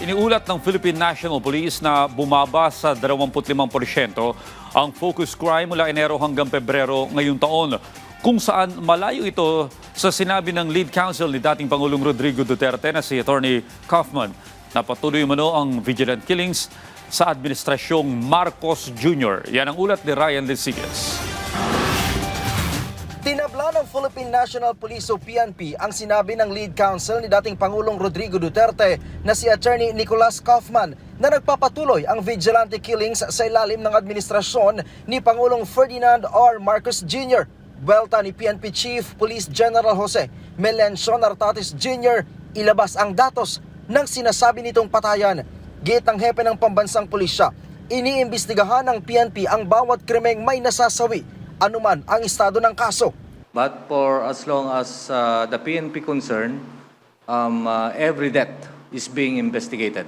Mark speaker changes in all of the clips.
Speaker 1: Iniulat ng Philippine National Police na bumaba sa 25% ang focus crime mula Enero hanggang Pebrero ngayong taon, kung saan malayo ito sa sinabi ng lead counsel ni dating Pangulong Rodrigo Duterte na si Attorney Kaufman na patuloy umano ang vigilant killings sa Administrasyong Marcos Jr. Yan ang ulat ni Ryan Lesigas.
Speaker 2: Tinabla ng Philippine National Police o PNP ang sinabi ng lead counsel ni dating Pangulong Rodrigo Duterte na si Attorney Nicolas Kaufman na nagpapatuloy ang vigilante killings sa ilalim ng administrasyon ni Pangulong Ferdinand R. Marcos Jr. Buwelta ni PNP Chief Police General Jose Melencio Nartates Jr. ilabas ang datos ng sinasabi nitong patayan. Git ang hepe ng pambansang pulisya, iniimbestigahan ng PNP ang bawat krimeng may nasasawi, anuman ang estado ng kaso.
Speaker 3: But for as long as the PNP concerned, every death is being investigated.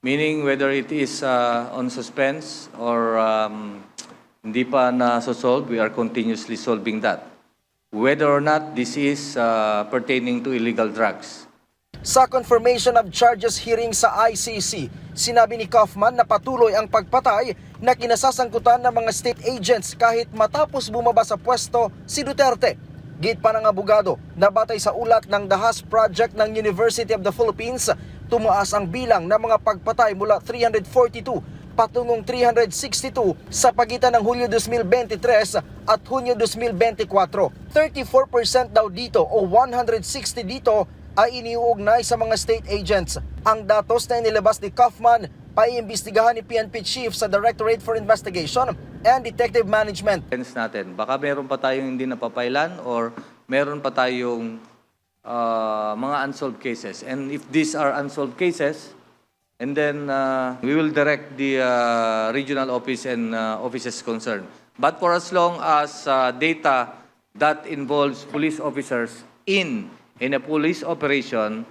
Speaker 3: Meaning whether it is on suspense or hindi pa na-solve, we are continuously solving that. Whether or not this is pertaining to illegal drugs.
Speaker 2: Sa confirmation of charges hearing sa ICC, sinabi ni Kaufman na patuloy ang pagpatay na kinasasangkutan ng mga state agents kahit matapos bumaba sa pwesto si Duterte. Git pa ng abogado na batay sa ulat ng The Haas Project ng University of the Philippines, tumaas ang bilang ng mga pagpatay mula 342 patungong 362 sa pagitan ng Hulyo 2023 at Hunyo 2024. 34% daw dito o 160 dito ay iniuugnay sa mga state agents. Ang datos na inilabas ni Kaufman paiimbestigahan ni PNP Chief sa Directorate for Investigation and Detective Management.
Speaker 3: Natin, baka meron pa tayong hindi napapailan or meron pa tayong mga unsolved cases. And if these are unsolved cases, and then we will direct the regional office and offices concerned. But for as long as data that involves police officers in a police operation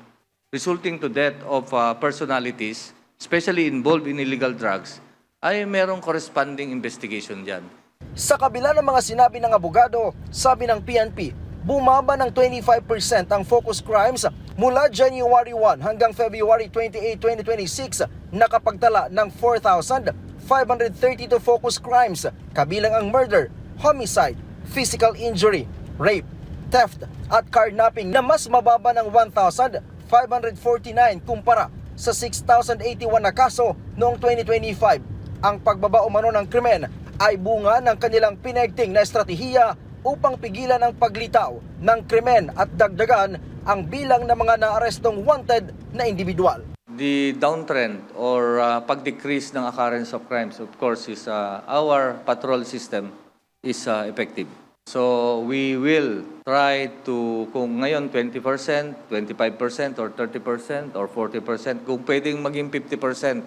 Speaker 3: resulting to death of personalities, especially involved in illegal drugs, ay merong corresponding investigation dyan.
Speaker 2: Sa kabila ng mga sinabi ng abogado, sabi ng PNP, bumaba ng 25% ang focus crimes mula January 1 hanggang February 28, 2026, nakapagtala ng 4,532 focus crimes, kabilang ang murder, homicide, physical injury, rape, theft at carnapping na mas mababa ng 1,549 kumpara sa 6,081 na kaso noong 2025. Ang pagbaba umano ng krimen ay bunga ng kanilang pinagting na estratehiya upang pigilan ang paglitaw ng krimen at dagdagan ang bilang ng mga naarestong wanted na individual.
Speaker 3: The downtrend or pag-decrease ng occurrence of crimes, of course, is our patrol system is effective. So we will try to, kung ngayon 20%, 25% or 30% or 40%, kung pwedeng maging 50%,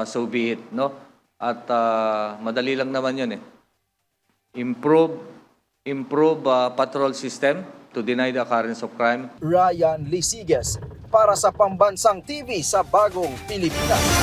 Speaker 3: so be it, no? At madali lang naman yun eh. Improve patrol system to deny the occurrence of crime.
Speaker 2: Ryan Lesigas para sa Pambansang TV sa Bagong Pilipinas.